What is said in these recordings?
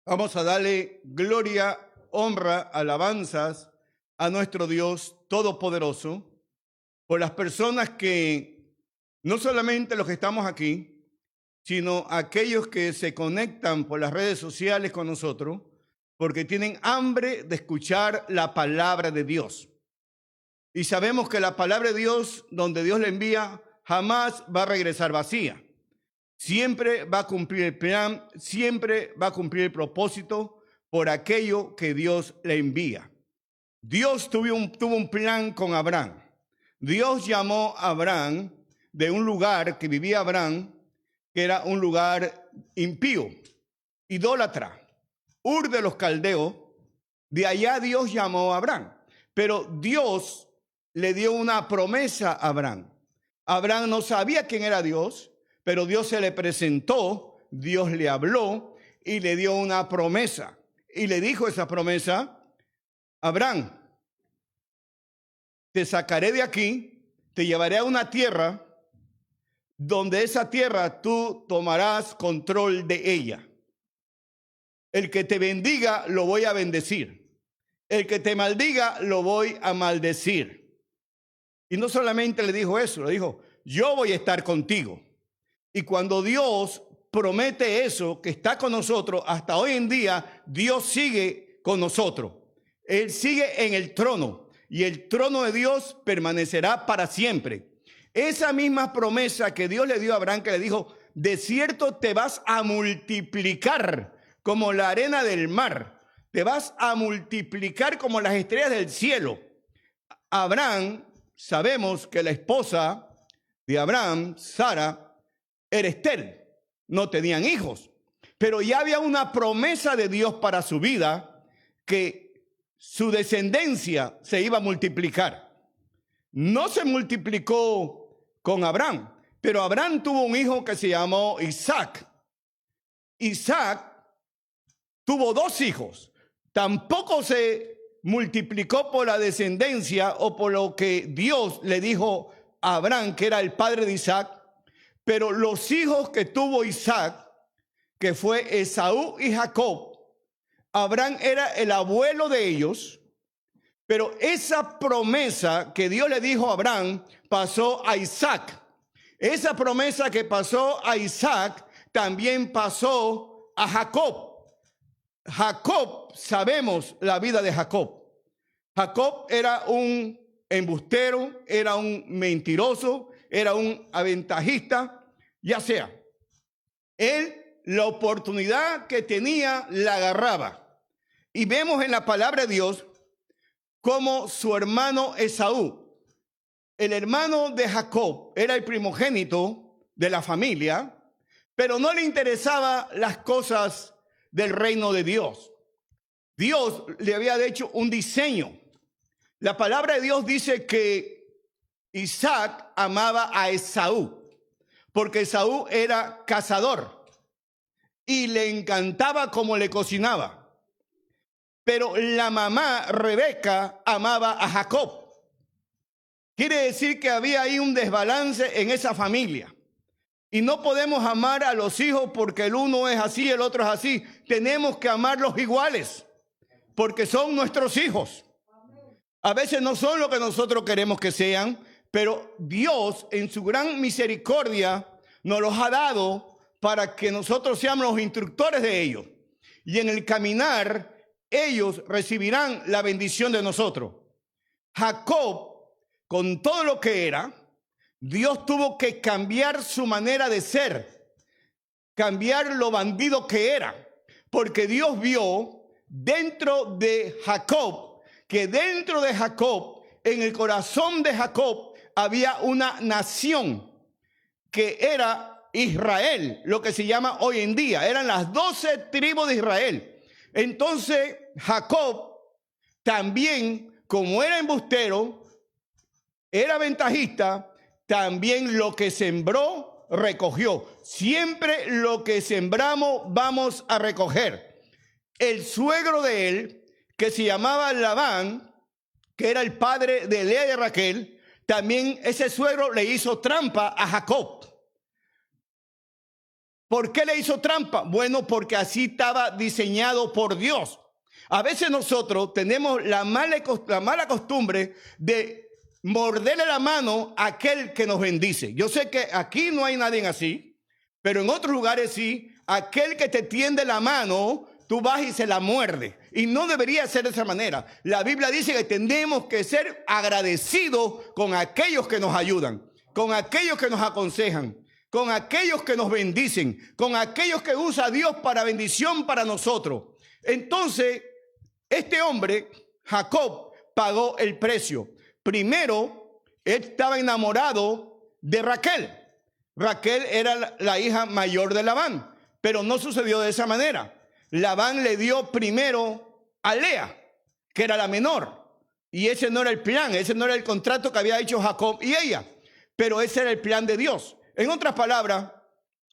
Vamos a darle gloria, honra, alabanzas a nuestro Dios Todopoderoso por las personas que, no solamente los que estamos aquí, sino aquellos que se conectan por las redes sociales con nosotros, porque tienen hambre de escuchar la palabra de Dios. Y sabemos que la palabra de Dios, donde Dios la envía, jamás va a regresar vacía. Siempre va a cumplir el plan, siempre va a cumplir el propósito por aquello que Dios le envía. Dios tuvo un plan con Abraham. Dios llamó a Abraham de un lugar que vivía Abraham, que era un lugar impío, idólatra, Ur de los Caldeos. De allá Dios llamó a Abraham. Pero Dios le dio una promesa a Abraham. Abraham no sabía quién era Dios, pero Dios se le presentó, Dios le habló y le dio una promesa. Y le dijo esa promesa: Abraham, te sacaré de aquí, te llevaré a una tierra donde esa tierra tú tomarás control de ella. El que te bendiga lo voy a bendecir. El que te maldiga lo voy a maldecir. Y no solamente le dijo eso, le dijo: yo voy a estar contigo. Y cuando Dios promete eso, que está con nosotros, hasta hoy en día, Dios sigue con nosotros. Él sigue en el trono y el trono de Dios permanecerá para siempre. Esa misma promesa que Dios le dio a Abraham, que le dijo: de cierto te vas a multiplicar como la arena del mar, te vas a multiplicar como las estrellas del cielo. Abraham, sabemos que la esposa de Abraham, Sara, era estéril, no tenían hijos, pero ya había una promesa de Dios para su vida, que su descendencia se iba a multiplicar. No se multiplicó con Abraham, pero Abraham tuvo un hijo que se llamó Isaac. Isaac tuvo dos hijos. Tampoco se multiplicó por la descendencia o por lo que Dios le dijo a Abraham, que era el padre de Isaac. Pero los hijos que tuvo Isaac, que fue Esaú y Jacob, Abraham era el abuelo de ellos, pero esa promesa que Dios le dijo a Abraham pasó a Isaac. Esa promesa que pasó a Isaac también pasó a Jacob. Jacob, sabemos la vida de Jacob. Jacob era un embustero, era un mentiroso, era un aventajista. Ya sea, él la oportunidad que tenía la agarraba. Y vemos en la palabra de Dios como su hermano Esaú, el hermano de Jacob, era el primogénito de la familia, pero no le interesaba las cosas del reino de Dios. Dios le había hecho un diseño. La palabra de Dios dice que Isaac amaba a Esaú, porque Esaú era cazador y le encantaba cómo le cocinaba. Pero la mamá, Rebeca, amaba a Jacob. Quiere decir que había ahí un desbalance en esa familia. Y no podemos amar a los hijos porque el uno es así, el otro es así. Tenemos que amarlos iguales, porque son nuestros hijos. A veces no son lo que nosotros queremos que sean, pero Dios, en su gran misericordia, nos los ha dado para que nosotros seamos los instructores de ellos. Y en el caminar, ellos recibirán la bendición de nosotros. Jacob, con todo lo que era, Dios tuvo que cambiar su manera de ser, cambiar lo bandido que era, porque Dios vio dentro de Jacob, que dentro de Jacob, en el corazón de Jacob, había una nación que era Israel, lo que se llama hoy en día. Eran las 12 tribus de Israel. Entonces Jacob también, como era embustero, era ventajista, también lo que sembró, recogió. Siempre lo que sembramos vamos a recoger. El suegro de él, que se llamaba Labán, que era el padre de Lea y de Raquel, también ese suegro le hizo trampa a Jacob. ¿Por qué le hizo trampa? Bueno, porque así estaba diseñado por Dios. A veces nosotros tenemos la mala costumbre de morderle la mano a aquel que nos bendice. Yo sé que aquí no hay nadie así, pero en otros lugares sí. Aquel que te tiende la mano, tú vas y se la muerde. Y no debería ser de esa manera. La Biblia dice que tenemos que ser agradecidos con aquellos que nos ayudan, con aquellos que nos aconsejan, con aquellos que nos bendicen, con aquellos que usa Dios para bendición para nosotros. Entonces, este hombre, Jacob, pagó el precio. Primero, él estaba enamorado de Raquel. Raquel era la hija mayor de Labán, pero no sucedió de esa manera. Labán le dio primero a Lea, que era la menor. Y ese no era el plan, ese no era el contrato que había hecho Jacob y ella. Pero ese era el plan de Dios. En otras palabras,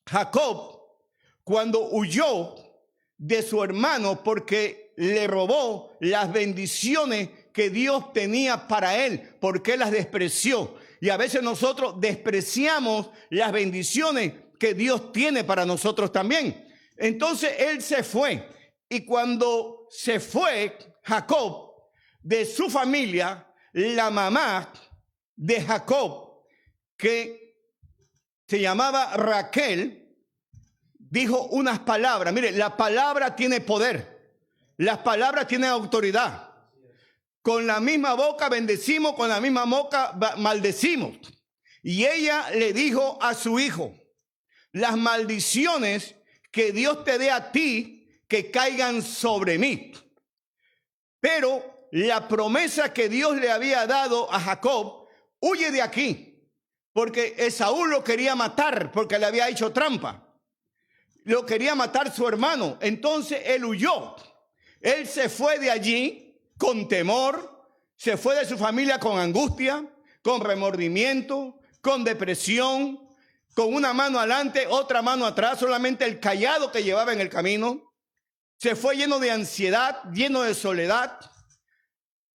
Jacob, cuando huyó de su hermano porque le robó las bendiciones que Dios tenía para él, porque las despreció. Y a veces nosotros despreciamos las bendiciones que Dios tiene para nosotros también. Entonces él se fue. Y cuando se fue Jacob de su familia, la mamá de Jacob, que se llamaba Raquel, dijo unas palabras. Mire, la palabra tiene poder. Las palabras tienen autoridad. Con la misma boca bendecimos, con la misma boca maldecimos. Y ella le dijo a su hijo: las maldiciones que Dios te dé a ti, que caigan sobre mí. Pero la promesa que Dios le había dado a Jacob: huye de aquí, porque Esaú lo quería matar, porque le había hecho trampa. Lo quería matar su hermano. Entonces él huyó. Él se fue de allí con temor, se fue de su familia con angustia, con remordimiento, con depresión, con una mano adelante, otra mano atrás, solamente el cayado que llevaba en el camino. Se fue lleno de ansiedad, lleno de soledad.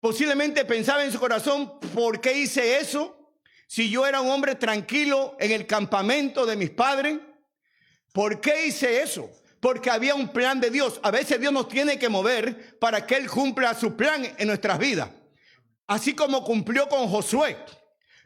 Posiblemente pensaba en su corazón: ¿por qué hice eso? Si yo era un hombre tranquilo en el campamento de mis padres. ¿Por qué hice eso? Porque había un plan de Dios. A veces Dios nos tiene que mover para que Él cumpla su plan en nuestras vidas. Así como cumplió con Josué.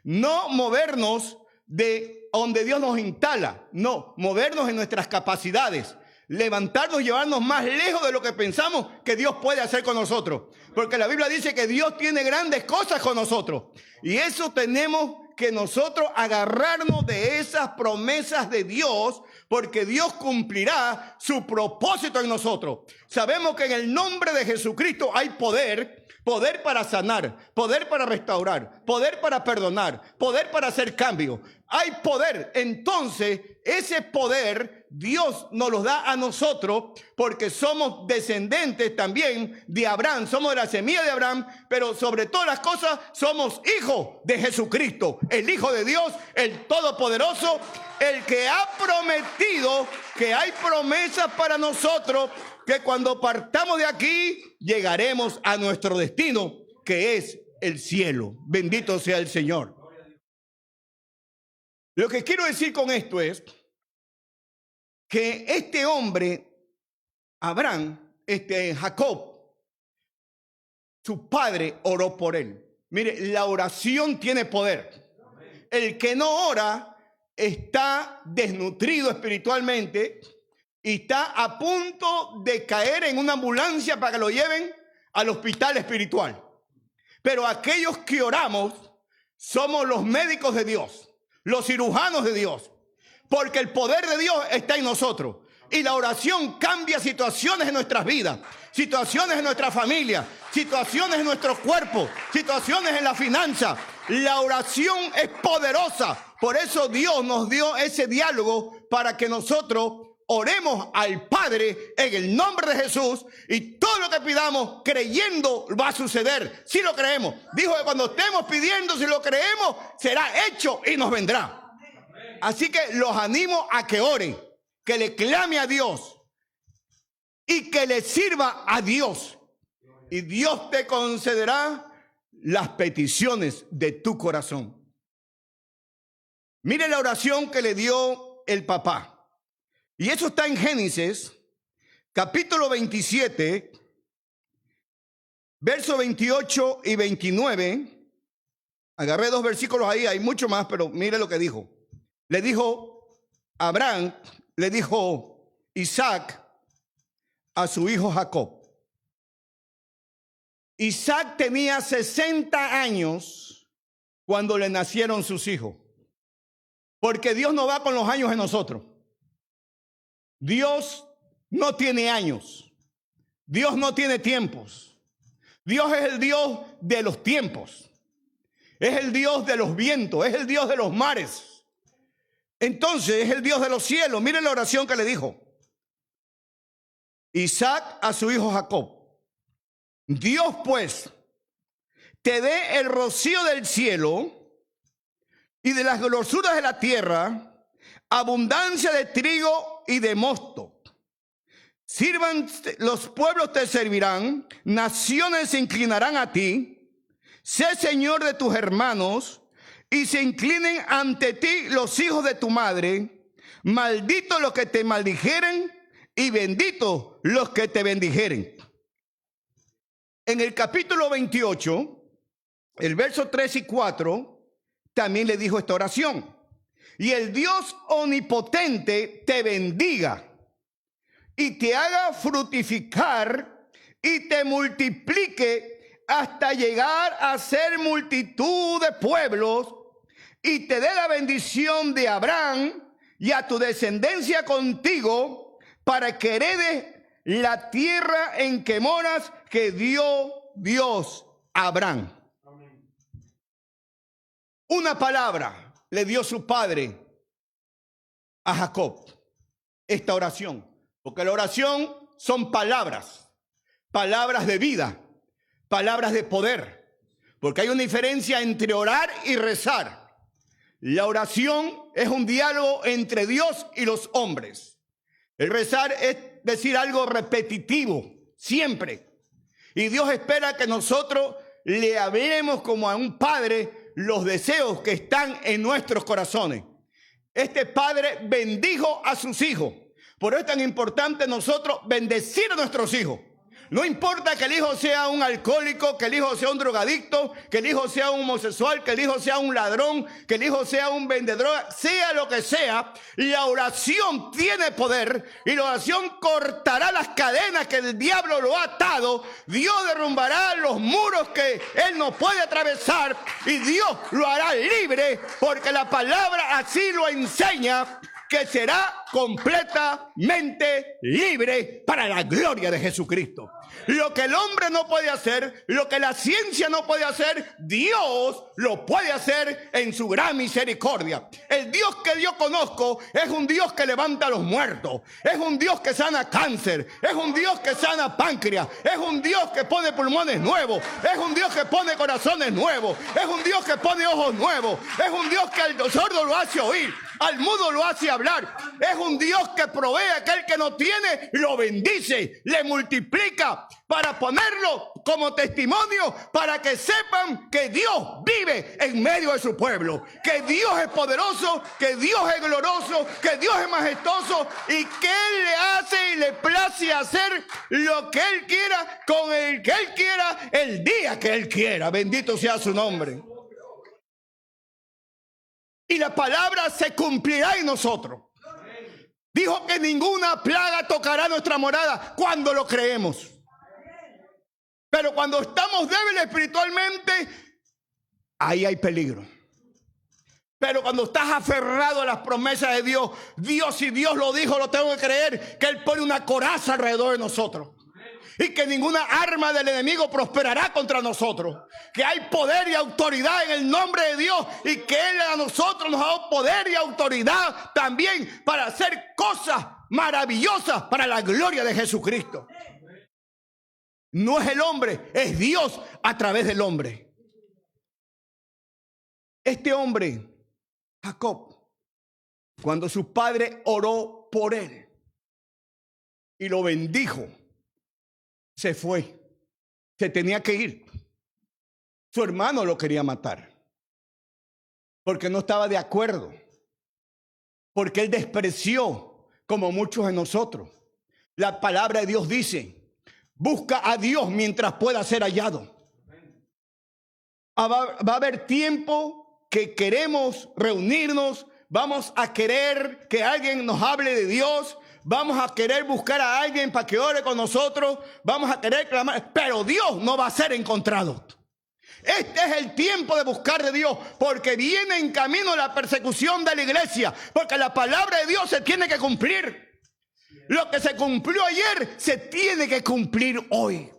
No movernos de donde Dios nos instala. No, movernos en nuestras capacidades. Levantarnos y llevarnos más lejos de lo que pensamos que Dios puede hacer con nosotros. Porque la Biblia dice que Dios tiene grandes cosas con nosotros. Y eso tenemos que nosotros agarrarnos de esas promesas de Dios, porque Dios cumplirá su propósito en nosotros. Sabemos que en el nombre de Jesucristo hay poder, poder para sanar, poder para restaurar, poder para perdonar, poder para hacer cambio. Hay poder. Entonces, ese poder Dios nos lo da a nosotros porque somos descendientes también de Abraham. Somos de la semilla de Abraham, pero sobre todas las cosas somos hijos de Jesucristo, el Hijo de Dios, el Todopoderoso, el que ha prometido que hay promesas para nosotros, que cuando partamos de aquí llegaremos a nuestro destino, que es el cielo. Bendito sea el Señor. Lo que quiero decir con esto es que este hombre, Abraham, Jacob, su padre oró por él. Mire, la oración tiene poder. El que no ora está desnutrido espiritualmente y está a punto de caer en una ambulancia para que lo lleven al hospital espiritual. Pero aquellos que oramos somos los médicos de Dios, los cirujanos de Dios, porque el poder de Dios está en nosotros. Y la oración cambia situaciones en nuestras vidas, situaciones en nuestra familia, situaciones en nuestro cuerpo, situaciones en la finanza. La oración es poderosa. Por eso Dios nos dio ese diálogo para que nosotros oremos al Padre en el nombre de Jesús, y todo lo que pidamos creyendo va a suceder. Si lo creemos. Dijo que cuando estemos pidiendo, si lo creemos, será hecho y nos vendrá. Así que los animo a que oren, que le clame a Dios y que le sirva a Dios. Y Dios te concederá las peticiones de tu corazón. Mire la oración que le dio el papá. Y eso está en Génesis, capítulo 27, versos 28 y 29. Agarré 2 versículos ahí, hay mucho más, pero mire lo que dijo. Le dijo Abraham, le dijo Isaac a su hijo Jacob. Isaac tenía 60 años cuando le nacieron sus hijos. Porque Dios no va con los años de nosotros. Dios no tiene años. Dios no tiene tiempos. Dios es el Dios de los tiempos. Es el Dios de los vientos. Es el Dios de los mares. Entonces es el Dios de los cielos. Miren la oración que le dijo Isaac a su hijo Jacob. Dios pues te dé el rocío del cielo y de las grosuras de la tierra, abundancia de trigo y de mosto. Sirvan, los pueblos te servirán, naciones se inclinarán a ti. Sé Señor de tus hermanos y se inclinen ante ti los hijos de tu madre. Malditos los que te maldijeren y benditos los que te bendijeren. En el capítulo 28, el verso 3 y 4, también le dijo esta oración. Y el Dios omnipotente te bendiga y te haga fructificar y te multiplique hasta llegar a ser multitud de pueblos y te dé la bendición de Abraham y a tu descendencia contigo para que heredes la tierra en que moras que dio Dios a Abraham. Amén. Una palabra le dio su padre a Jacob. Esta oración. Porque la oración son palabras. Palabras de vida. Palabras de poder. Porque hay una diferencia entre orar y rezar. La oración es un diálogo entre Dios y los hombres. El rezar es decir algo repetitivo, siempre. Y Dios espera que nosotros le hablemos como a un padre los deseos que están en nuestros corazones. Este padre bendijo a sus hijos. Por eso es tan importante nosotros bendecir a nuestros hijos. No importa que el hijo sea un alcohólico, que el hijo sea un drogadicto, que el hijo sea un homosexual, que el hijo sea un ladrón, que el hijo sea un vendedor, sea lo que sea, la oración tiene poder y la oración cortará las cadenas que el diablo lo ha atado. Dios derrumbará los muros que él no puede atravesar y Dios lo hará libre porque la palabra así lo enseña, que será completamente libre para la gloria de Jesucristo. Lo que el hombre no puede hacer, lo que la ciencia no puede hacer, Dios lo puede hacer en su gran misericordia. El Dios que yo conozco es un Dios que levanta a los muertos, es un Dios que sana cáncer, es un Dios que sana páncreas, es un Dios que pone pulmones nuevos, es un Dios que pone corazones nuevos, es un Dios que pone ojos nuevos, es un Dios que al sordo lo hace oír, al mudo lo hace hablar, es un Dios que provee a aquel que no tiene, lo bendice, le multiplica para ponerlo como testimonio, para que sepan que Dios vive en medio de su pueblo, que Dios es poderoso, que Dios es glorioso, que Dios es majestuoso y que Él le hace y le place hacer lo que Él quiera, con el que Él quiera, el día que Él quiera. Bendito sea su nombre. Y la palabra se cumplirá en nosotros. Dijo que ninguna plaga tocará nuestra morada cuando lo creemos. Pero cuando estamos débiles espiritualmente, ahí hay peligro. Pero cuando estás aferrado a las promesas de Dios, si Dios lo dijo, lo tengo que creer, que Él pone una coraza alrededor de nosotros. Y que ninguna arma del enemigo prosperará contra nosotros. Que hay poder y autoridad en el nombre de Dios. Y que Él a nosotros nos ha dado poder y autoridad también para hacer cosas maravillosas para la gloria de Jesucristo. No es el hombre, es Dios a través del hombre. Este hombre, Jacob, cuando su padre oró por él y lo bendijo, se fue, se tenía que ir. Su hermano lo quería matar porque no estaba de acuerdo, porque él despreció como muchos de nosotros. La palabra de Dios dice, busca a Dios mientras pueda ser hallado. Va a haber tiempo que queremos reunirnos, vamos a querer que alguien nos hable de Dios, vamos a querer buscar a alguien para que ore con nosotros, vamos a querer clamar, pero Dios no va a ser encontrado. Este es el tiempo de buscar de Dios, porque viene en camino la persecución de la iglesia, porque la palabra de Dios se tiene que cumplir. Lo que se cumplió ayer se tiene que cumplir hoy.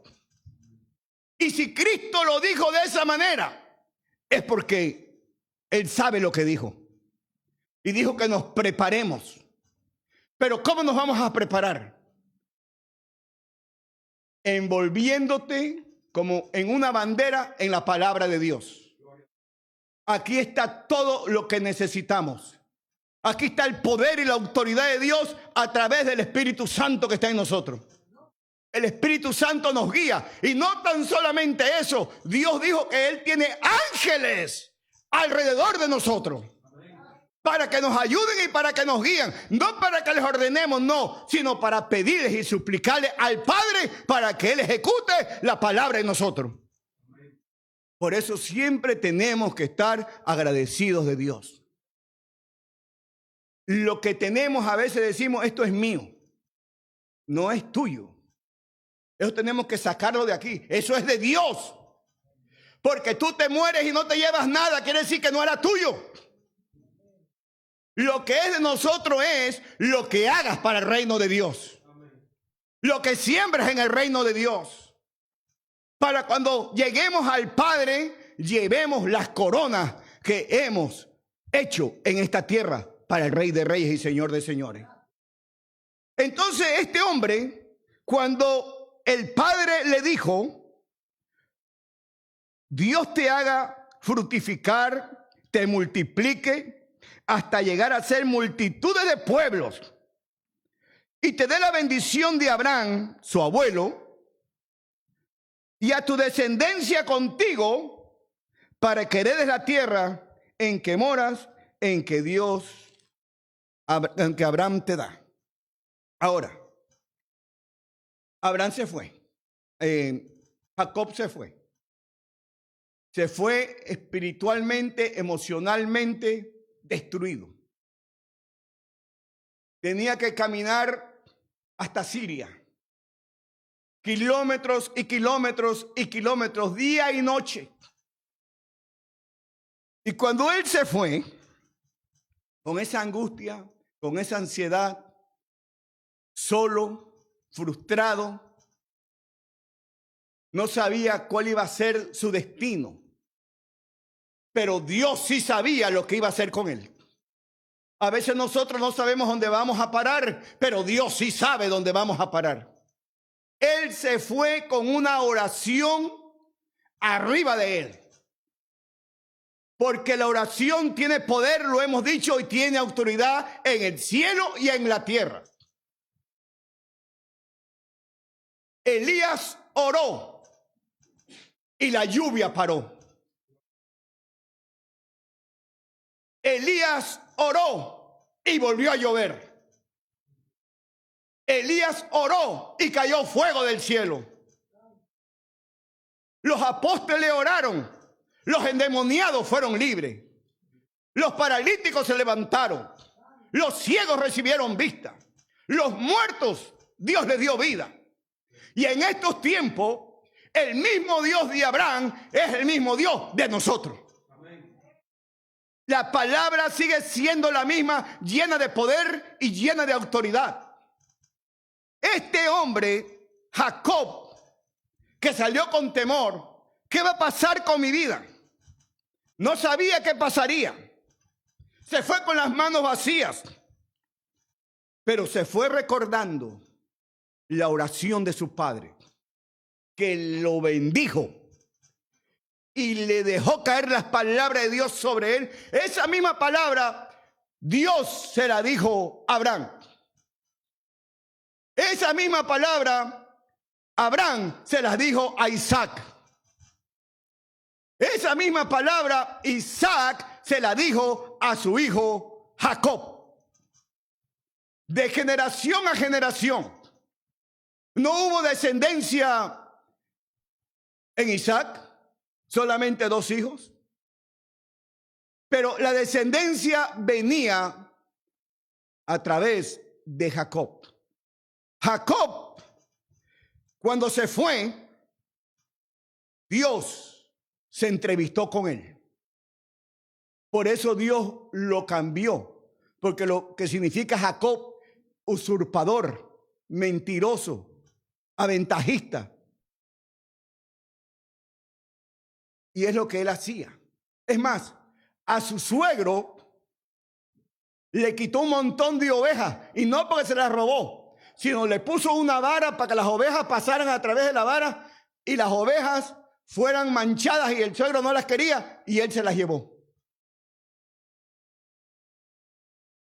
Y si Cristo lo dijo de esa manera, es porque Él sabe lo que dijo. Y dijo que nos preparemos. Pero ¿cómo nos vamos a preparar? Envolviéndote como en una bandera en la palabra de Dios. Aquí está todo lo que necesitamos. Aquí está el poder y la autoridad de Dios a través del Espíritu Santo que está en nosotros. El Espíritu Santo nos guía. Y no tan solamente eso. Dios dijo que Él tiene ángeles alrededor de nosotros. Para que nos ayuden y para que nos guíen. No para que les ordenemos, no. Sino para pedirles y suplicarles al Padre para que Él ejecute la palabra en nosotros. Por eso siempre tenemos que estar agradecidos de Dios. Lo que tenemos a veces decimos, esto es mío. No es tuyo. Eso tenemos que sacarlo de aquí. Eso es de Dios. Porque tú te mueres y no te llevas nada, quiere decir que no era tuyo. Lo que es de nosotros es lo que hagas para el reino de Dios. Lo que siembras en el reino de Dios. Para cuando lleguemos al Padre, llevemos las coronas que hemos hecho en esta tierra para el Rey de Reyes y Señor de Señores. Entonces este hombre, cuando el Padre le dijo, Dios te haga fructificar, te multiplique hasta llegar a ser multitudes de pueblos y te dé la bendición de Abraham, su abuelo, y a tu descendencia contigo para que heredes la tierra en que moras, en que Abraham te da. Ahora, Abraham se fue, Jacob se fue. Se fue espiritualmente, emocionalmente destruido. Tenía que caminar hasta Siria. Kilómetros y kilómetros y kilómetros, día y noche. Y cuando él se fue, con esa angustia, con esa ansiedad, solo, frustrado, no sabía cuál iba a ser su destino. Pero Dios sí sabía lo que iba a hacer con él. A veces nosotros no sabemos dónde vamos a parar, pero Dios sí sabe dónde vamos a parar. Él se fue con una oración arriba de él. Porque la oración tiene poder, lo hemos dicho, y tiene autoridad en el cielo y en la tierra. Elías oró y la lluvia paró. Elías oró y volvió a llover. Elías oró y cayó fuego del cielo. Los apóstoles oraron. Los endemoniados fueron libres. Los paralíticos se levantaron. Los ciegos recibieron vista. Los muertos, Dios les dio vida. Y en estos tiempos, el mismo Dios de Abraham es el mismo Dios de nosotros. La palabra sigue siendo la misma, llena de poder y llena de autoridad. Este hombre, Jacob, que salió con temor, ¿qué va a pasar con mi vida? No sabía qué pasaría. Se fue con las manos vacías, pero se fue recordando la oración de su padre, que lo bendijo y le dejó caer las palabras de Dios sobre él. Esa misma palabra Dios se la dijo a Abraham. Esa misma palabra Abraham se las dijo a Isaac. Esa misma palabra Isaac se la dijo a su hijo Jacob. de generación a generación. No hubo descendencia en Isaac, solamente 2 hijos. Pero la descendencia venía a través de Jacob. Jacob, cuando se fue, Dios se entrevistó con él. Por eso Dios lo cambió, porque lo que significa Jacob, usurpador, mentiroso, aventajista. Y es lo que él hacía. Es más, a su suegro le quitó un montón de ovejas, y no porque se las robó, sino le puso una vara para que las ovejas pasaran a través de la vara y las ovejas fueran manchadas, y el suegro no las quería y él se las llevó.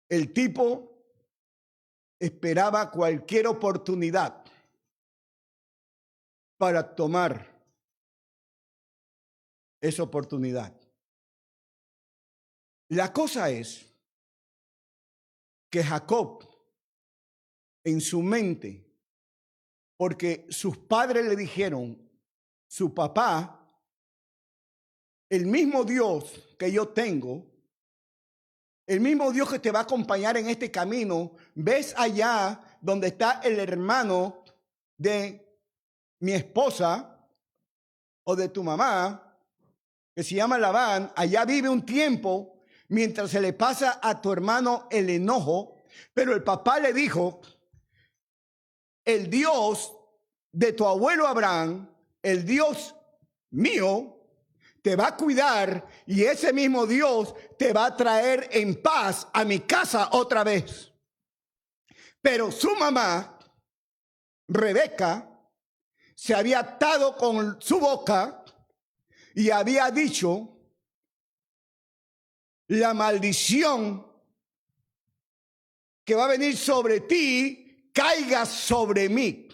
El tipo esperaba cualquier oportunidad para tomar esa oportunidad. La cosa es que Jacob, en su mente, porque sus padres le dijeron, su papá, el mismo Dios que yo tengo, el mismo Dios que te va a acompañar en este camino, ves allá donde está el hermano de mi esposa o de tu mamá, que se llama Labán, allá vive un tiempo mientras se le pasa a tu hermano el enojo. Pero el papá le dijo, el Dios de tu abuelo Abraham, el Dios mío, te va a cuidar, y ese mismo Dios te va a traer en paz a mi casa otra vez. Pero su mamá, Rebeca, se había atado con su boca y había dicho, la maldición que va a venir sobre ti caiga sobre mí,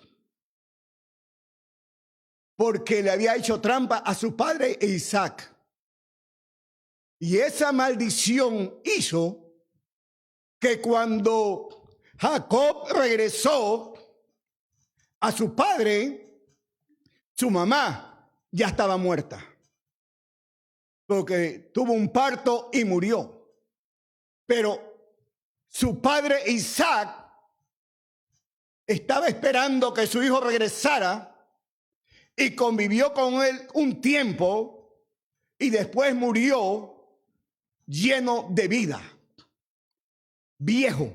porque le había hecho trampa a su padre Isaac. Y esa maldición hizo que cuando Jacob regresó a su padre, su mamá ya estaba muerta, porque tuvo un parto y murió. Pero su padre Isaac estaba esperando que su hijo regresara y convivió con él un tiempo y después murió lleno de vida, viejo.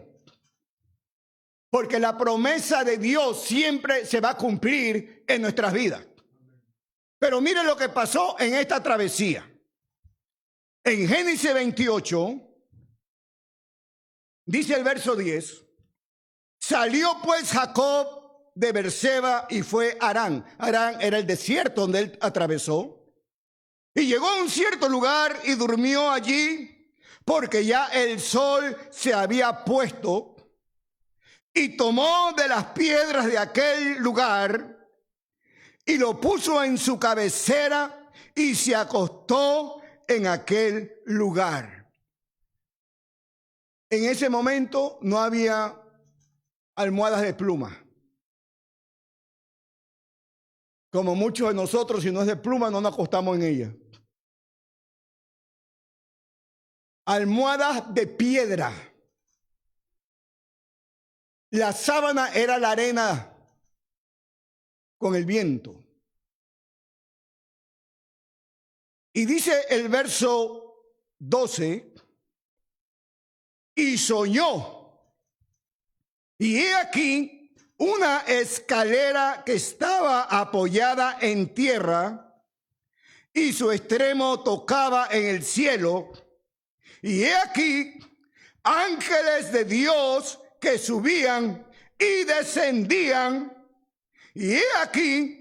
Porque la promesa de Dios siempre se va a cumplir en nuestras vidas. Pero mire lo que pasó en esta travesía. En Génesis 28, dice el verso 10, salió pues Jacob de Berseba y fue a Harán. Harán era el desierto donde él atravesó. Y llegó a un cierto lugar y durmió allí, porque ya el sol se había puesto. Y tomó de las piedras de aquel lugar y lo puso en su cabecera y se acostó en aquel lugar. En ese momento no había almohadas de pluma. Como muchos de nosotros, si no es de pluma, no nos acostamos en ella. Almohadas de piedra. La sábana era la arena con el viento. Y dice el verso 12, y soñó, y he aquí una escalera que estaba apoyada en tierra, y su extremo tocaba en el cielo, y he aquí ángeles de Dios que subían y descendían, y he aquí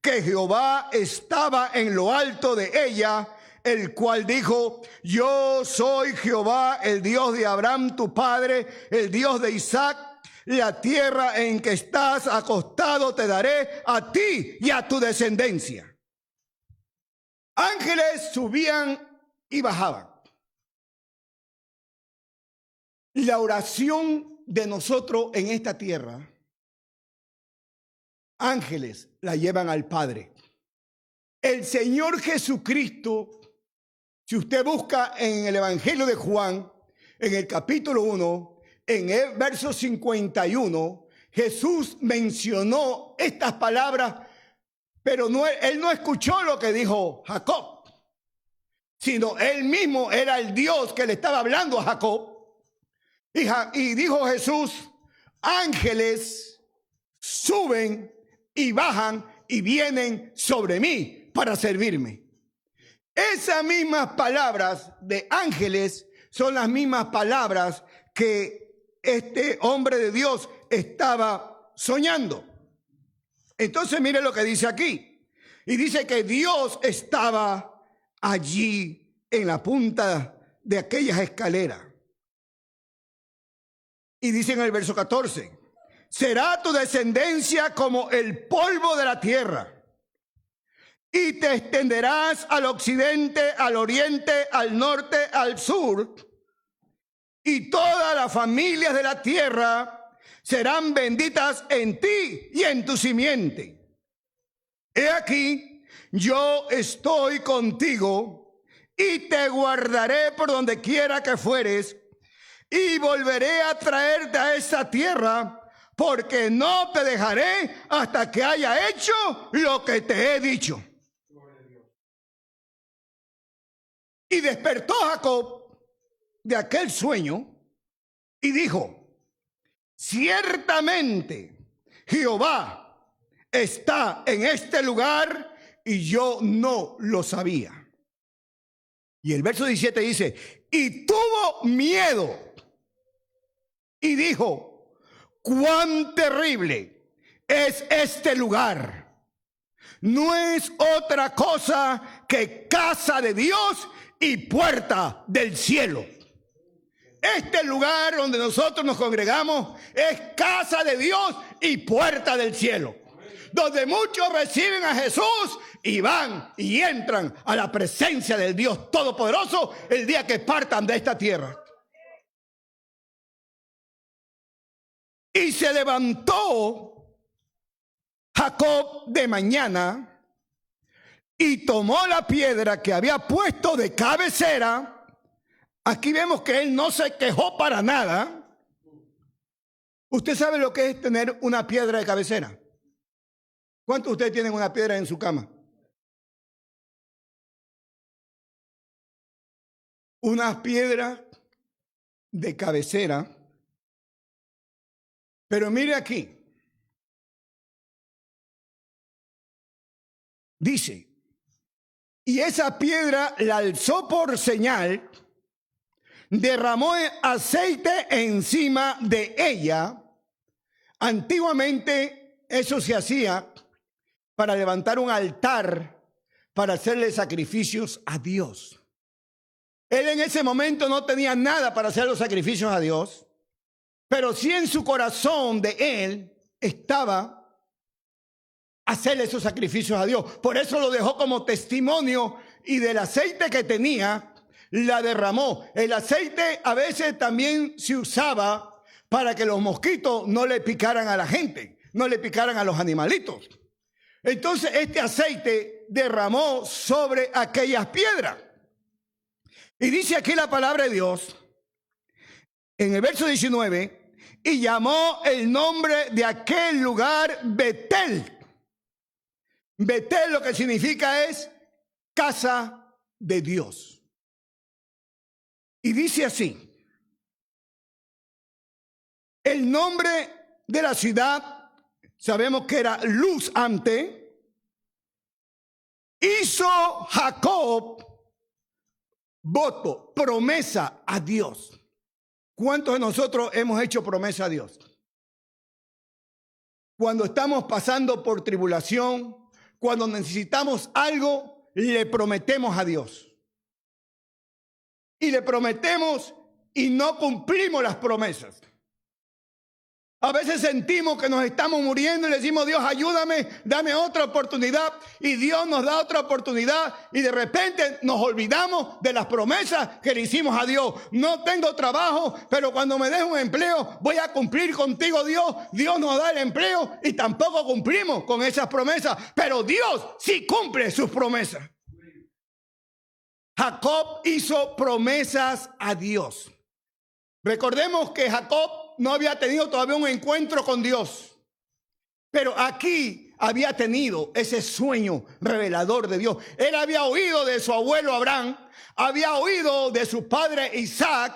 que Jehová estaba en lo alto de ella, el cual dijo, yo soy Jehová, el Dios de Abraham tu padre, el Dios de Isaac. La tierra en que estás acostado te daré a ti y a tu descendencia. Ángeles subían y bajaban. La oración de nosotros en esta tierra, ángeles la llevan al Padre. El Señor Jesucristo, si usted busca en el Evangelio de Juan, en el capítulo 1, en el verso 51, Jesús mencionó estas palabras, pero él no escuchó lo que dijo Jacob, sino él mismo era el Dios que le estaba hablando a Jacob. Y dijo Jesús, ángeles suben y bajan y vienen sobre mí para servirme. Esas mismas palabras de ángeles son las mismas palabras que este hombre de Dios estaba soñando. Entonces mire lo que dice aquí. Y dice que Dios estaba allí en la punta de aquellas escaleras. Y dice en el verso 14, será tu descendencia como el polvo de la tierra, y te extenderás al occidente, al oriente, al norte, al sur, y todas las familias de la tierra serán benditas en ti y en tu simiente. He aquí, yo estoy contigo y te guardaré por donde quiera que fueres, y volveré a traerte a esa tierra, porque no te dejaré hasta que haya hecho lo que te he dicho. Y despertó Jacob de aquel sueño y dijo, ciertamente Jehová está en este lugar y yo no lo sabía. Y el verso 17 dice, y tuvo miedo y dijo, cuán terrible es este lugar. No es otra cosa que casa de Dios y puerta del cielo. Este lugar donde nosotros nos congregamos es casa de Dios y puerta del cielo, donde muchos reciben a Jesús y van y entran a la presencia del Dios Todopoderoso el día que partan de esta tierra. Y se levantó Jacob de mañana y tomó la piedra que había puesto de cabecera. Aquí vemos que él no se quejó para nada. ¿Usted sabe lo que es tener una piedra de cabecera? ¿Cuántos de ustedes tienen una piedra en su cama? Una piedra de cabecera. Pero mire aquí. Dice, y esa piedra la alzó por señal, derramó aceite encima de ella. Antiguamente eso se hacía para levantar un altar, para hacerle sacrificios a Dios. Él en ese momento no tenía nada para hacer los sacrificios a Dios, pero sí en su corazón de él estaba hacerle esos sacrificios a Dios. Por eso lo dejó como testimonio, y del aceite que tenía la derramó. El aceite a veces también se usaba para que los mosquitos no le picaran a la gente, no le picaran a los animalitos. Entonces este aceite derramó sobre aquellas piedras. Y dice aquí la palabra de Dios, en el verso 19, y llamó el nombre de aquel lugar Betel. Betel lo que significa es casa de Dios. Y dice así, el nombre de la ciudad, sabemos que era Luz antes, hizo Jacob voto, promesa a Dios. ¿Cuántos de nosotros hemos hecho promesa a Dios? Cuando estamos pasando por tribulación, cuando necesitamos algo, le prometemos a Dios. Y le prometemos y no cumplimos las promesas. A veces sentimos que nos estamos muriendo y le decimos, Dios, ayúdame, dame otra oportunidad. Y Dios nos da otra oportunidad y de repente nos olvidamos de las promesas que le hicimos a Dios. No tengo trabajo, pero cuando me des un empleo voy a cumplir contigo, Dios. Dios nos da el empleo y tampoco cumplimos con esas promesas. Pero Dios sí cumple sus promesas. Jacob hizo promesas a Dios. Recordemos que Jacob no había tenido todavía un encuentro con Dios, pero aquí había tenido ese sueño revelador de Dios. Él había oído de su abuelo Abraham, había oído de su padre Isaac,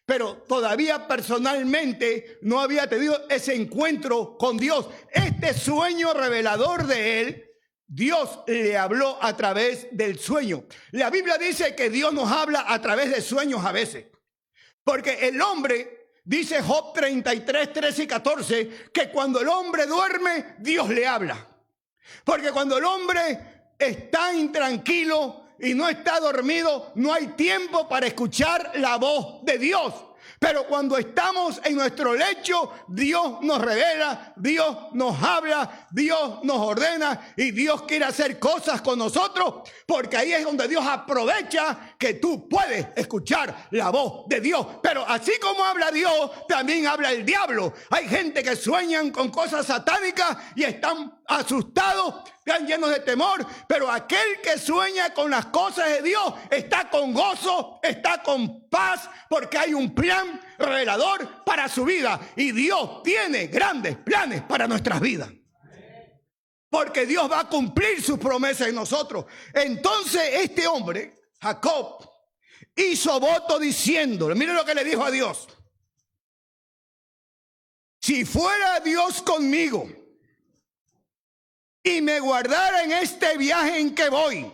pero todavía personalmente no había tenido ese encuentro con Dios. Este sueño revelador de él, Dios le habló a través del sueño. La Biblia dice que Dios nos habla a través de sueños a veces, porque el hombre... Dice Job 33, 13 y 14, que cuando el hombre duerme, Dios le habla. Porque cuando el hombre está intranquilo y no está dormido, no hay tiempo para escuchar la voz de Dios. Pero cuando estamos en nuestro lecho, Dios nos revela, Dios nos habla, Dios nos ordena y Dios quiere hacer cosas con nosotros, porque ahí es donde Dios aprovecha que tú puedes escuchar la voz de Dios. Pero así como habla Dios, también habla el diablo. Hay gente que sueñan con cosas satánicas y están asustados, están llenos de temor, pero aquel que sueña con las cosas de Dios está con gozo, está con paz, porque hay un plan revelador para su vida y Dios tiene grandes planes para nuestras vidas. Porque Dios va a cumplir sus promesas en nosotros. Entonces este hombre, Jacob, hizo voto diciéndole, miren lo que le dijo a Dios: si fuera Dios conmigo y me guardara en este viaje en que voy,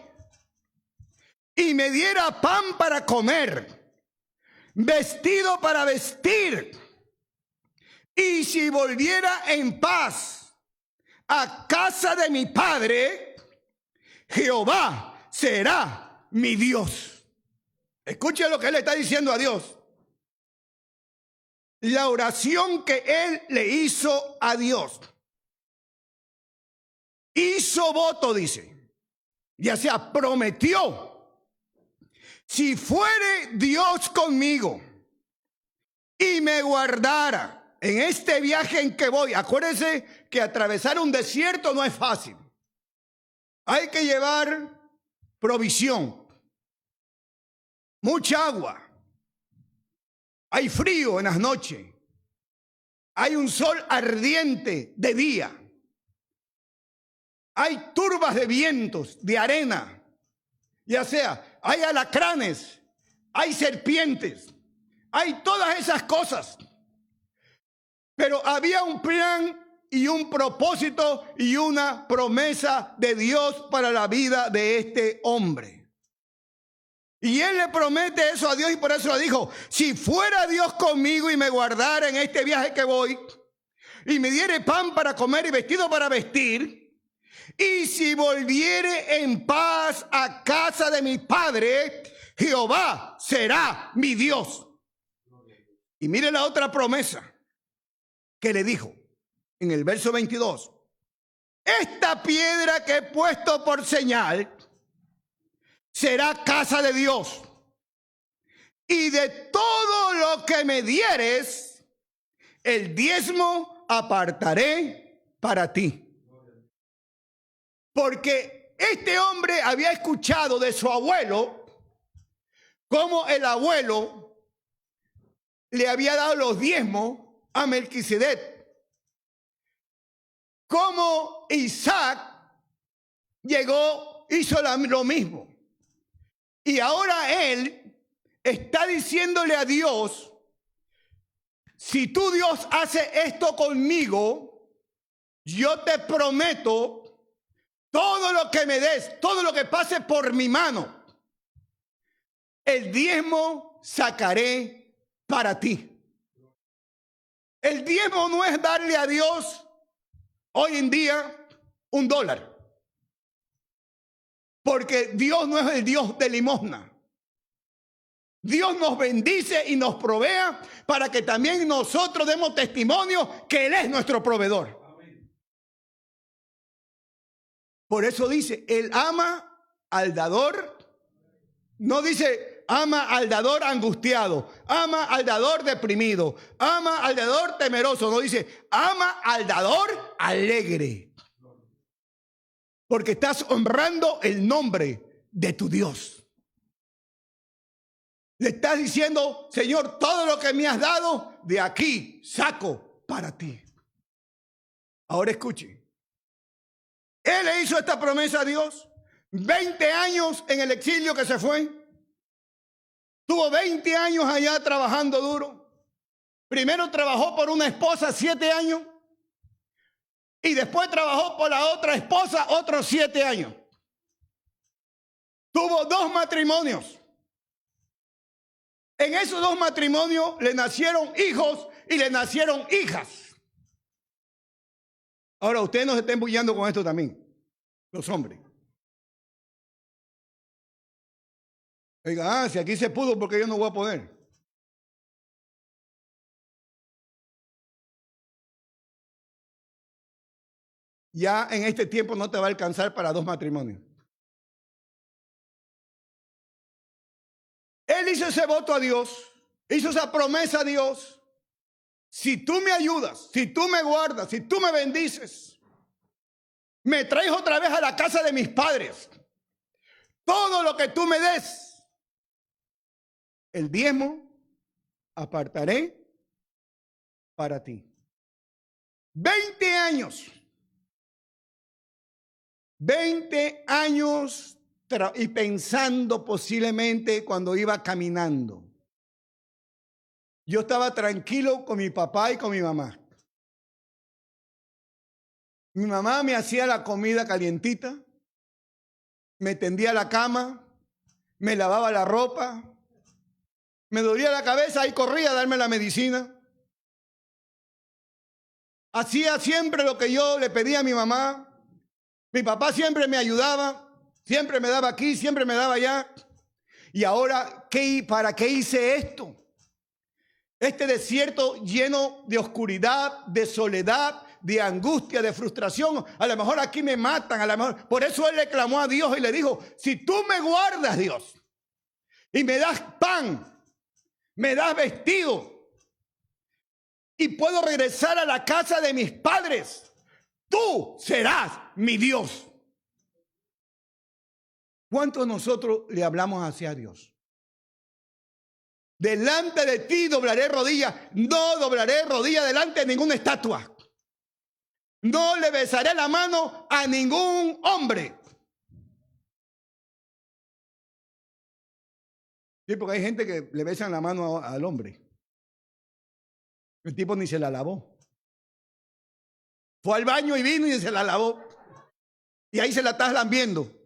y me diera pan para comer, vestido para vestir, y si volviera en paz a casa de mi padre, Jehová será mi Dios. Escuche lo que él le está diciendo a Dios. La oración que él le hizo a Dios. Hizo voto, dice, ya sea prometió: si fuere Dios conmigo y me guardara en este viaje en que voy. Acuérdense que atravesar un desierto no es fácil. Hay que llevar provisión, mucha agua, hay frío en las noches, hay un sol ardiente de día, hay turbas de vientos, de arena, ya sea, hay alacranes, hay serpientes, hay todas esas cosas. Pero había un plan y un propósito y una promesa de Dios para la vida de este hombre. Y él le promete eso a Dios y por eso lo dijo: si fuera Dios conmigo y me guardara en este viaje que voy, y me diere pan para comer y vestido para vestir, y si volviere en paz a casa de mi padre, Jehová será mi Dios. Y mire la otra promesa que le dijo en el verso 22: esta piedra que he puesto por señal será casa de Dios, y de todo lo que me dieres, el diezmo apartaré para ti. Porque este hombre había escuchado de su abuelo cómo el abuelo le había dado los diezmos a Melquisedec, cómo Isaac llegó, hizo lo mismo. Y ahora él está diciéndole a Dios: si tú, Dios, haces esto conmigo, yo te prometo todo lo que me des, todo lo que pase por mi mano, el diezmo sacaré para ti. El diezmo no es darle a Dios hoy en día $1. Porque Dios no es el Dios de limosna. Dios nos bendice y nos provea para que también nosotros demos testimonio que Él es nuestro proveedor. Por eso dice, Él ama al dador. No dice ama al dador angustiado, ama al dador deprimido, ama al dador temeroso. No dice ama al dador alegre. Porque estás honrando el nombre de tu Dios. Le estás diciendo, Señor, todo lo que me has dado, de aquí saco para ti. Ahora escuche. Él le hizo esta promesa a Dios. 20 años en el exilio que se fue. Tuvo 20 años allá trabajando duro. Primero trabajó por una esposa 7 años. Y después trabajó por la otra esposa otros 7 años. Tuvo 2 matrimonios. En esos 2 matrimonios le nacieron hijos y le nacieron hijas. Ahora, ustedes nos estén bullando con esto también, los hombres. Oiga, si aquí se pudo, ¿por qué yo no voy a poder? Ya en este tiempo no te va a alcanzar para 2 matrimonios. Él hizo ese voto a Dios, hizo esa promesa a Dios. Si tú me ayudas, si tú me guardas, si tú me bendices, me traes otra vez a la casa de mis padres. Todo lo que tú me des, el diezmo, apartaré para ti. 20 años. 20 años y pensando posiblemente cuando iba caminando. Yo estaba tranquilo con mi papá y con mi mamá. Mi mamá me hacía la comida calientita, me tendía la cama, me lavaba la ropa, me dolía la cabeza y corría a darme la medicina. Hacía siempre lo que yo le pedía a mi mamá. Mi papá siempre me ayudaba. Siempre me daba aquí, siempre me daba allá. Y ahora, ¿para qué hice esto? Este desierto lleno de oscuridad, de soledad, de angustia, de frustración. A lo mejor aquí me matan, a lo mejor. Por eso él le clamó a Dios y le dijo, si tú me guardas, Dios, y me das pan, me das vestido, y puedo regresar a la casa de mis padres, tú serás mi Dios. ¿Cuántos nosotros le hablamos hacia Dios? Delante de ti doblaré rodillas. No doblaré rodillas delante de ninguna estatua. No le besaré la mano a ningún hombre. Sí, porque hay gente que le besan la mano al hombre. El tipo ni se la lavó. Fue al baño y vino y se la lavó. Y ahí se la estás lambiendo.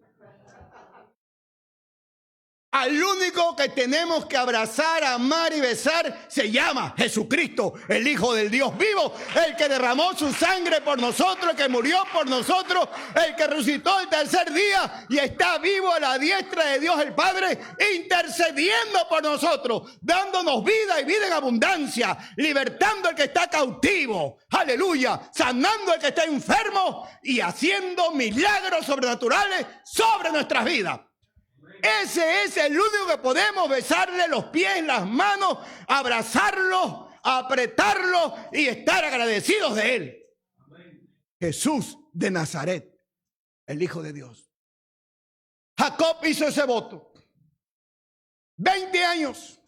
Al único que tenemos que abrazar, amar y besar se llama Jesucristo, el Hijo del Dios vivo, el que derramó su sangre por nosotros, el que murió por nosotros, el que resucitó el tercer día y está vivo a la diestra de Dios el Padre, intercediendo por nosotros, dándonos vida y vida en abundancia, libertando al que está cautivo, aleluya, sanando al que está enfermo y haciendo milagros sobrenaturales sobre nuestras vidas. Ese es el único que podemos besarle los pies, las manos, abrazarlo, apretarlo y estar agradecidos de él. Amén. Jesús de Nazaret, el Hijo de Dios. Jacob hizo ese voto. 20 años.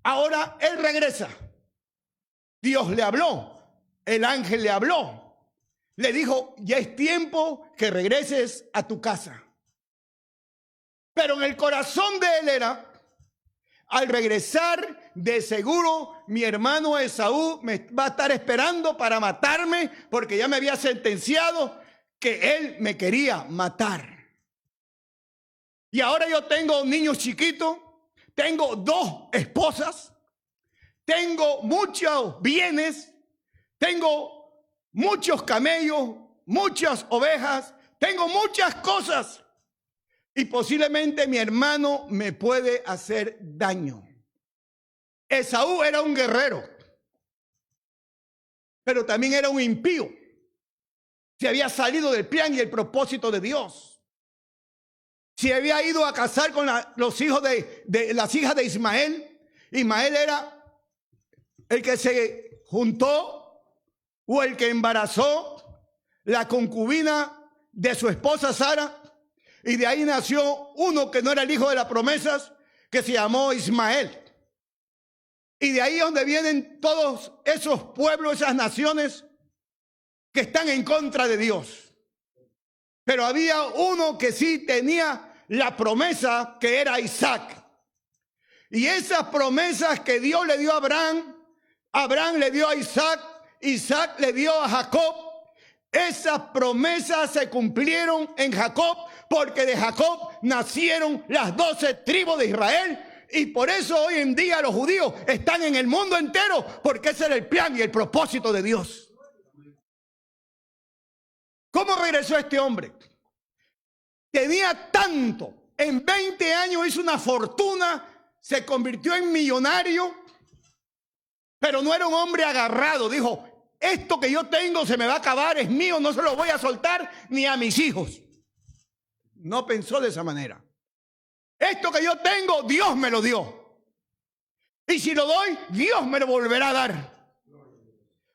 Ahora él regresa. Dios le habló. El ángel le habló. Le dijo, ya es tiempo que regreses a tu casa. Pero en el corazón de él era, al regresar, de seguro mi hermano Esaú me va a estar esperando para matarme porque ya me había sentenciado que él me quería matar. Y ahora yo tengo niños chiquitos, tengo 2 esposas, tengo muchos bienes, tengo muchos camellos, muchas ovejas, tengo muchas cosas. y posiblemente mi hermano me puede hacer daño. Esaú era un guerrero, pero también era un impío. Se había salido del plan y el propósito de Dios. Se había ido a casar con los hijos de las hijas de Ismael. Ismael era el que se juntó o el que embarazó la concubina de su esposa Sara. Y de ahí nació uno que no era el hijo de las promesas, que se llamó Ismael. Y de ahí es donde vienen todos esos pueblos, esas naciones que están en contra de Dios. Pero había uno que sí tenía la promesa, que era Isaac. Y esas promesas que Dios le dio a Abraham, Abraham le dio a Isaac, Isaac le dio a Jacob. Esas promesas se cumplieron en Jacob, porque de Jacob nacieron las 12 tribus de Israel. Y por eso hoy en día los judíos están en el mundo entero, porque ese era el plan y el propósito de Dios. ¿Cómo regresó este hombre? Tenía tanto, en 20 años hizo una fortuna, se convirtió en millonario, pero no era un hombre agarrado. Dijo, esto que yo tengo se me va a acabar, es mío, no se lo voy a soltar ni a mis hijos. No pensó de esa manera. Esto que yo tengo, Dios me lo dio. Y si lo doy, Dios me lo volverá a dar.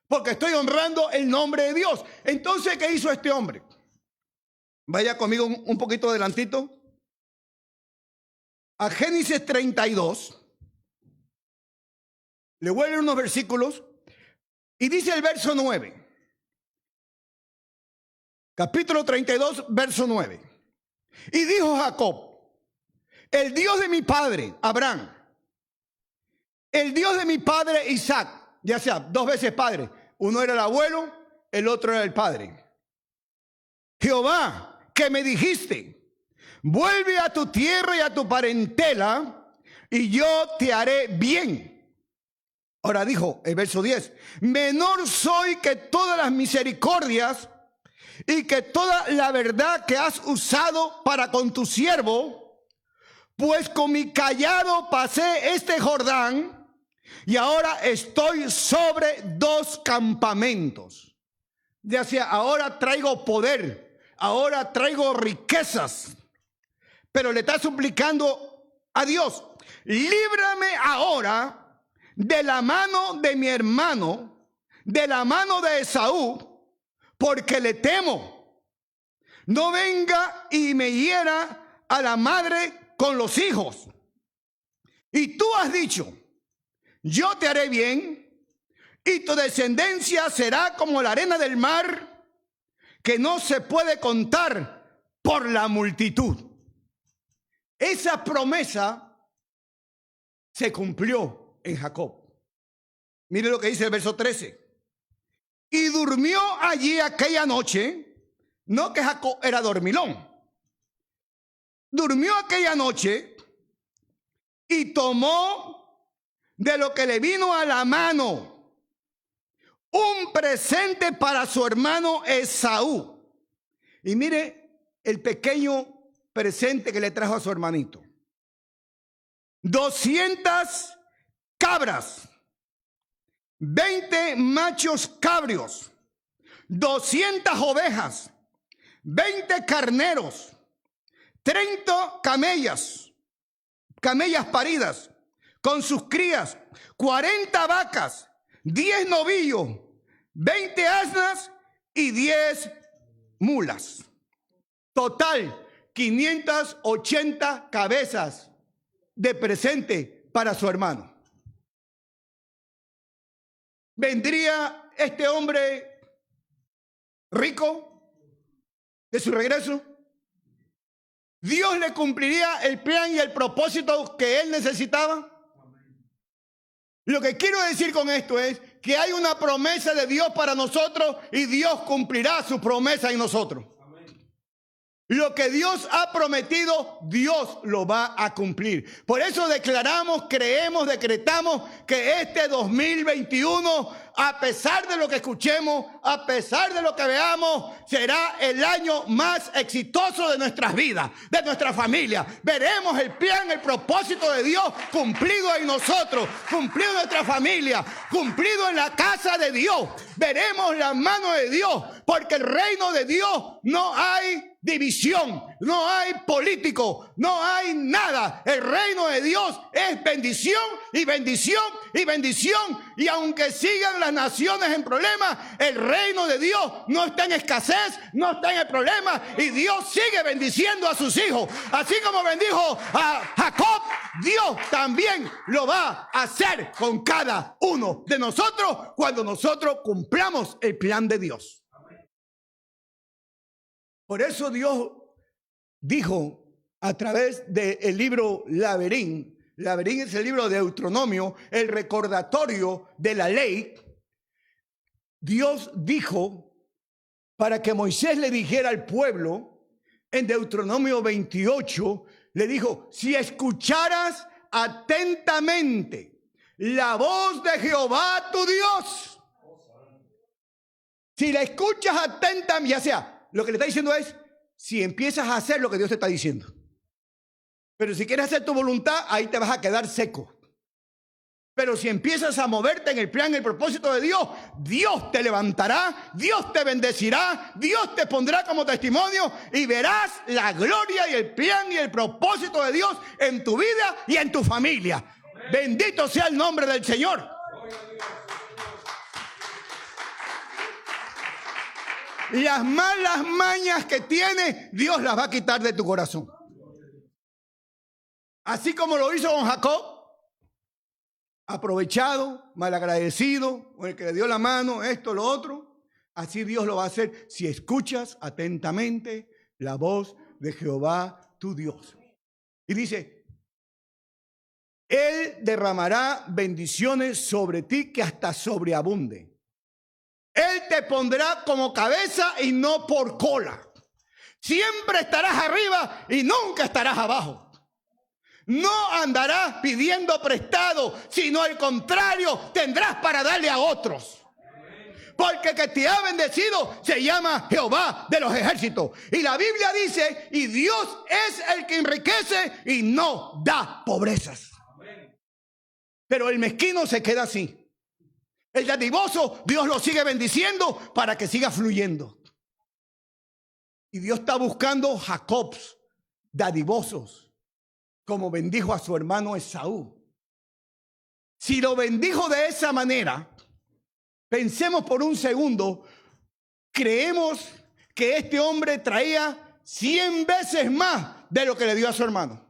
Porque estoy honrando el nombre de Dios. Entonces, ¿qué hizo este hombre? Vaya conmigo un poquito adelantito. A Génesis 32. Le voy a leer unos versículos. Y dice el verso 9. Capítulo 32, verso 9. Y dijo Jacob, el Dios de mi padre, Abraham, el Dios de mi padre, Isaac, ya sea dos veces padre, uno era el abuelo, el otro era el padre. Jehová, que me dijiste, vuelve a tu tierra y a tu parentela, y yo te haré bien. Ahora dijo, el verso 10, menor soy que todas las misericordias y que toda la verdad que has usado para con tu siervo, pues con mi cayado pasé este Jordán y ahora estoy sobre 2 campamentos. Ya sea, ahora traigo poder, ahora traigo riquezas, pero le está suplicando a Dios, líbrame ahora de la mano de mi hermano, de la mano de Esaú, porque le temo. No venga y me hiera a la madre con los hijos. Y tú has dicho, yo te haré bien, y tu descendencia será como la arena del mar, que no se puede contar por la multitud. Esa promesa se cumplió en Jacob. Mire lo que dice el verso 13. Y durmió allí aquella noche, no que Jacob era dormilón. Durmió aquella noche y tomó de lo que le vino a la mano un presente para su hermano Esaú. Y mire el pequeño presente que le trajo a su hermanito. 200 cabras, 20 machos cabrios, 200 ovejas, 20 carneros, 30 camellas paridas con sus crías, 40 vacas, 10 novillos, 20 asnas y 10 mulas. Total, 580 cabezas de presente para su hermano. ¿Vendría este hombre rico de su regreso? ¿Dios le cumpliría el plan y el propósito que él necesitaba? Lo que quiero decir con esto es que hay una promesa de Dios para nosotros y Dios cumplirá su promesa en nosotros. Lo que Dios ha prometido, Dios lo va a cumplir. Por eso declaramos, creemos, decretamos que este 2021, a pesar de lo que escuchemos, a pesar de lo que veamos, será el año más exitoso de nuestras vidas, de nuestra familia. Veremos el plan, el propósito de Dios cumplido en nosotros, cumplido en nuestra familia, cumplido en la casa de Dios. Veremos la mano de Dios, porque el reino de Dios no hay división, no hay político, no hay nada. El reino de Dios es bendición y bendición y bendición. Y aunque sigan las naciones en problemas, el reino de Dios no está en escasez, no está en el problema. Y Dios sigue bendiciendo a sus hijos. Así como bendijo a Jacob, Dios también lo va a hacer con cada uno de nosotros cuando nosotros cumplamos el plan de Dios. Por eso Dios dijo a través del libro Laverín, Laverín es el libro de Deuteronomio, el recordatorio de la ley. Dios dijo para que Moisés le dijera al pueblo, en Deuteronomio 28, le dijo, si escucharas atentamente la voz de Jehová tu Dios, si la escuchas atentamente, ya sea, lo que le está diciendo es, si empiezas a hacer lo que Dios te está diciendo. Pero si quieres hacer tu voluntad, ahí te vas a quedar seco. Pero si empiezas a moverte en el plan, en el propósito de Dios, Dios te levantará, Dios te bendecirá, Dios te pondrá como testimonio y verás la gloria y el plan y el propósito de Dios en tu vida y en tu familia. Amén. Bendito sea el nombre del Señor. Las malas mañas que tienes, Dios las va a quitar de tu corazón. Así como lo hizo con Jacob, aprovechado, malagradecido, o el que le dio la mano, esto, lo otro, así Dios lo va a hacer si escuchas atentamente la voz de Jehová tu Dios. Y dice, Él derramará bendiciones sobre ti que hasta sobreabunde. Él te pondrá como cabeza y no por cola. Siempre estarás arriba y nunca estarás abajo. No andarás pidiendo prestado, sino al contrario, tendrás para darle a otros. Porque el que te ha bendecido se llama Jehová de los ejércitos. Y la Biblia dice, y Dios es el que enriquece y no da pobrezas. Pero el mezquino se queda así. El dadivoso, Dios lo sigue bendiciendo para que siga fluyendo. Y Dios está buscando Jacobs dadivosos, como bendijo a su hermano Esaú. Si lo bendijo de esa manera, pensemos por un segundo, creemos que este hombre traía 100 veces más de lo que le dio a su hermano.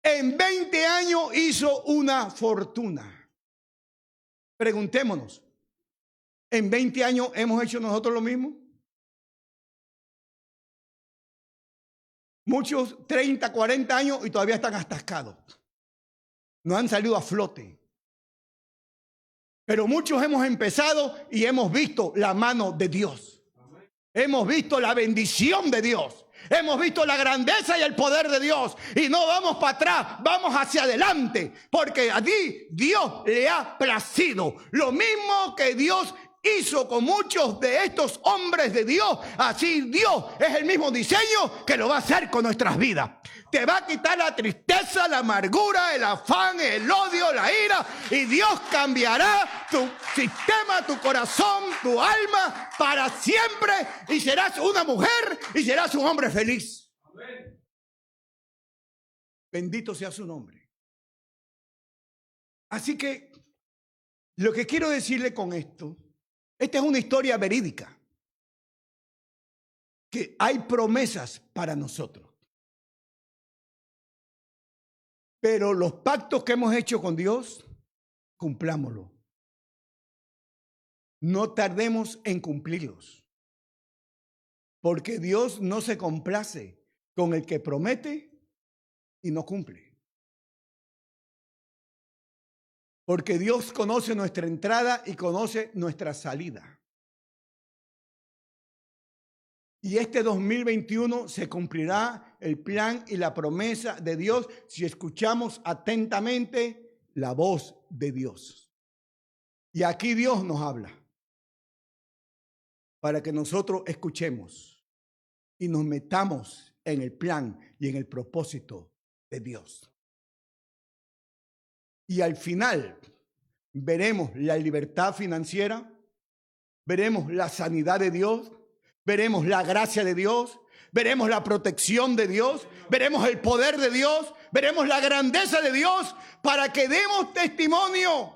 En 20 años hizo una fortuna. Preguntémonos, ¿en 20 años hemos hecho nosotros lo mismo? Muchos 30, 40 años y todavía están atascados. No han salido a flote. Pero muchos hemos empezado y hemos visto la mano de Dios. Hemos visto la bendición de Dios. Hemos visto la grandeza y el poder de Dios. Y no vamos para atrás, vamos hacia adelante. Porque a ti Dios le ha placido. Lo mismo que Dios hizo con muchos de estos hombres de Dios, así Dios es el mismo diseño que lo va a hacer con nuestras vidas. Te va a quitar la tristeza, la amargura, el afán, el odio, la ira, y Dios cambiará tu sistema, tu corazón, tu alma para siempre, y serás una mujer y serás un hombre feliz. Amén. Bendito sea su nombre. Así que lo que quiero decirle con esto, esta es una historia verídica, que hay promesas para nosotros. Pero los pactos que hemos hecho con Dios, cumplámoslo. No tardemos en cumplirlos. Porque Dios no se complace con el que promete y no cumple. Porque Dios conoce nuestra entrada y conoce nuestra salida. Y este 2021 se cumplirá el plan y la promesa de Dios si escuchamos atentamente la voz de Dios. Y aquí Dios nos habla. para que nosotros escuchemos y nos metamos en el plan y en el propósito de Dios. Y al final veremos la libertad financiera, veremos la sanidad de Dios, veremos la gracia de Dios, veremos la protección de Dios, veremos el poder de Dios, veremos la grandeza de Dios, para que demos testimonio.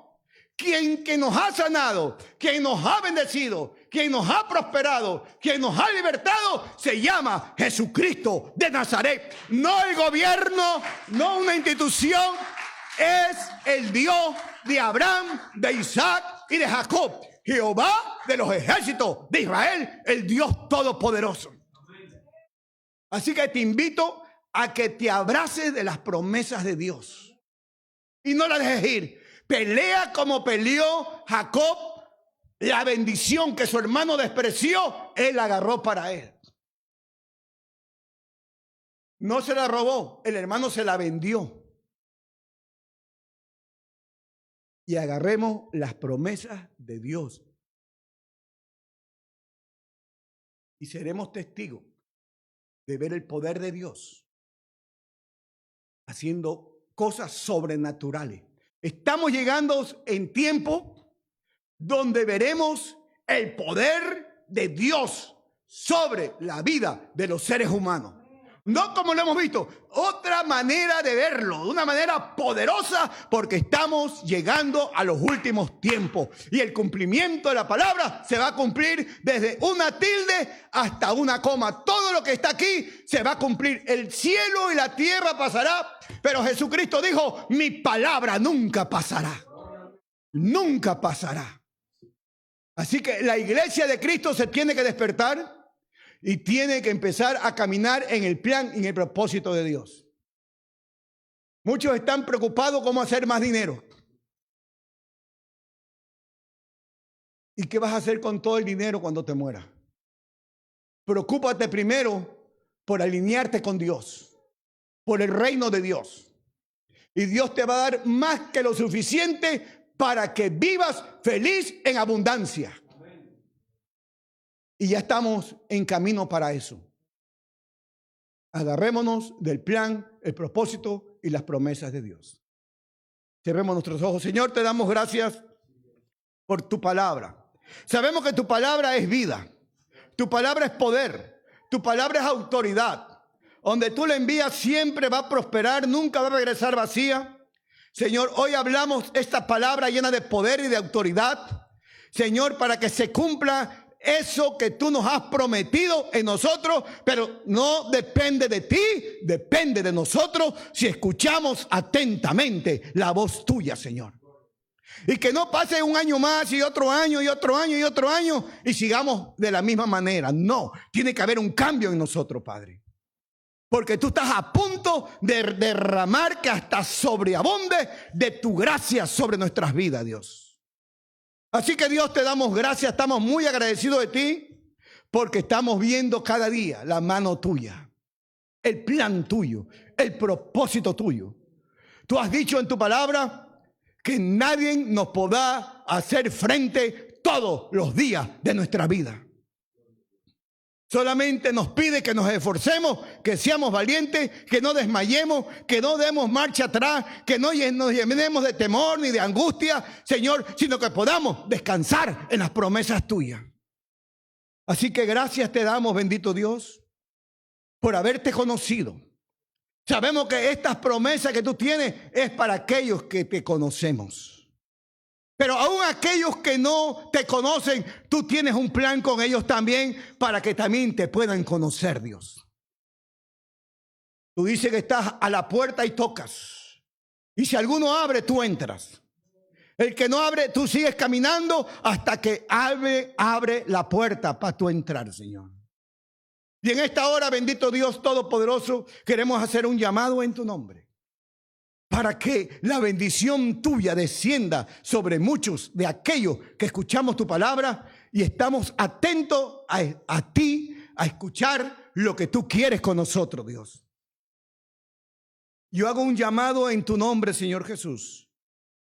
Quien que nos ha sanado, quien nos ha bendecido, quien nos ha prosperado, quien nos ha libertado, se llama Jesucristo de Nazaret. No el gobierno, no una institución, es el Dios de Abraham, de Isaac y de Jacob. Jehová de los ejércitos de Israel, el Dios todopoderoso. Así que te invito a que te abraces de las promesas de Dios y no las dejes ir. Pelea como peleó Jacob. La bendición que su hermano despreció, él la agarró para él. No se la robó, el hermano se la vendió. Y agarremos las promesas de Dios. Y seremos testigos de ver el poder de Dios haciendo cosas sobrenaturales. Estamos llegando en tiempo donde veremos el poder de Dios sobre la vida de los seres humanos. No como lo hemos visto, otra manera de verlo, de una manera poderosa, porque estamos llegando a los últimos tiempos. Y el cumplimiento de la palabra se va a cumplir desde una tilde hasta una coma. Todo lo que está aquí se va a cumplir. El cielo y la tierra pasará, pero Jesucristo dijo, mi palabra nunca pasará. Nunca pasará. Así que la iglesia de Cristo se tiene que despertar y tiene que empezar a caminar en el plan y en el propósito de Dios. Muchos están preocupados cómo hacer más dinero. ¿Y qué vas a hacer con todo el dinero cuando te mueras? Preocúpate primero por alinearte con Dios, por el reino de Dios. Y Dios te va a dar más que lo suficiente para que vivas feliz en abundancia. Y ya estamos en camino para eso. Agarrémonos del plan, el propósito y las promesas de Dios. Cerremos nuestros ojos. Señor, te damos gracias por tu palabra. Sabemos que tu palabra es vida. Tu palabra es poder. Tu palabra es autoridad. Donde tú la envías siempre va a prosperar, nunca va a regresar vacía. Señor, hoy hablamos esta palabra llena de poder y de autoridad. Señor, para que se cumpla eso que tú nos has prometido en nosotros, pero no depende de ti, depende de nosotros si escuchamos atentamente la voz tuya, Señor. Y que no pase un año más y otro año y otro año y otro año y sigamos de la misma manera. No, tiene que haber un cambio en nosotros, Padre. Porque tú estás a punto de derramar que hasta sobreabunde de tu gracia sobre nuestras vidas, Dios. Así que Dios, te damos gracias, estamos muy agradecidos de ti, porque estamos viendo cada día la mano tuya, el plan tuyo, el propósito tuyo. Tú has dicho en tu palabra que nadie nos podrá hacer frente todos los días de nuestra vida. Solamente nos pide que nos esforcemos, que seamos valientes, que no desmayemos, que no demos marcha atrás, que no nos llenemos de temor ni de angustia, Señor, sino que podamos descansar en las promesas tuyas. Así que gracias te damos, bendito Dios, por haberte conocido. Sabemos que estas promesas que tú tienes es para aquellos que te conocemos. Pero aún aquellos que no te conocen, tú tienes un plan con ellos también para que también te puedan conocer, Dios. Tú dices que estás a la puerta y tocas. Y si alguno abre, tú entras. El que no abre, tú sigues caminando hasta que abre la puerta para tú entrar, Señor. Y en esta hora, bendito Dios Todopoderoso, queremos hacer un llamado en tu nombre, para que la bendición tuya descienda sobre muchos de aquellos que escuchamos tu palabra y estamos atentos a ti, a escuchar lo que tú quieres con nosotros, Dios. Yo hago un llamado en tu nombre, Señor Jesús.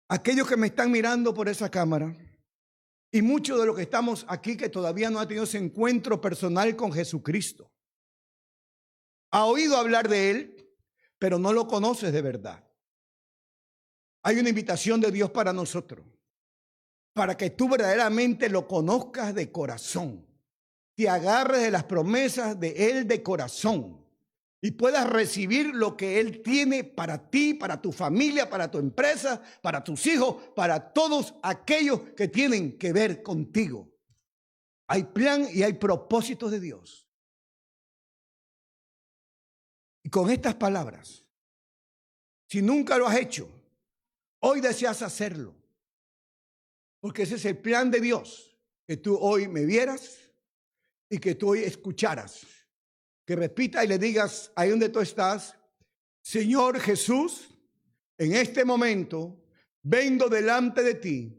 Aquellos que me están mirando por esa cámara, Y muchos de los que estamos aquí que todavía no han tenido ese encuentro personal con Jesucristo. Ha oído hablar de Él, pero no lo conoces de verdad. Hay una invitación de Dios para nosotros, para que tú verdaderamente lo conozcas de corazón, te agarres de las promesas de Él de corazón y puedas recibir lo que Él tiene para ti, para tu familia, para tu empresa, para tus hijos, para todos aquellos que tienen que ver contigo. Hay plan y hay propósitos de Dios. Y con estas palabras, si nunca lo has hecho, hoy deseas hacerlo. Porque ese es el plan de Dios, que tú hoy me vieras y que tú hoy escucharas. Que repita y le digas ahí donde tú estás: Señor Jesús, en este momento vengo delante de ti,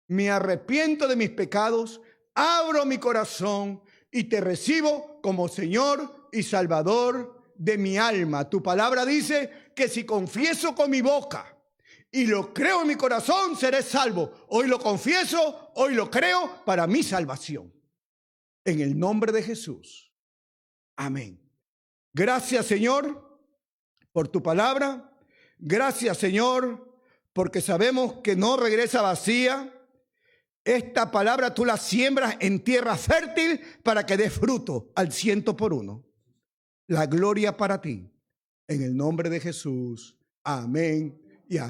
me arrepiento de mis pecados, abro mi corazón y te recibo como Señor y Salvador de mi alma. Tu palabra dice que si confieso con mi boca y lo creo en mi corazón, seré salvo. Hoy lo confieso, hoy lo creo para mi salvación. En el nombre de Jesús. Amén. Gracias, Señor, por tu palabra. Gracias, Señor, porque sabemos que no regresa vacía. Esta palabra tú la siembras en tierra fértil para que dé fruto al 100%. La gloria para ti. En el nombre de Jesús. Amén y amén.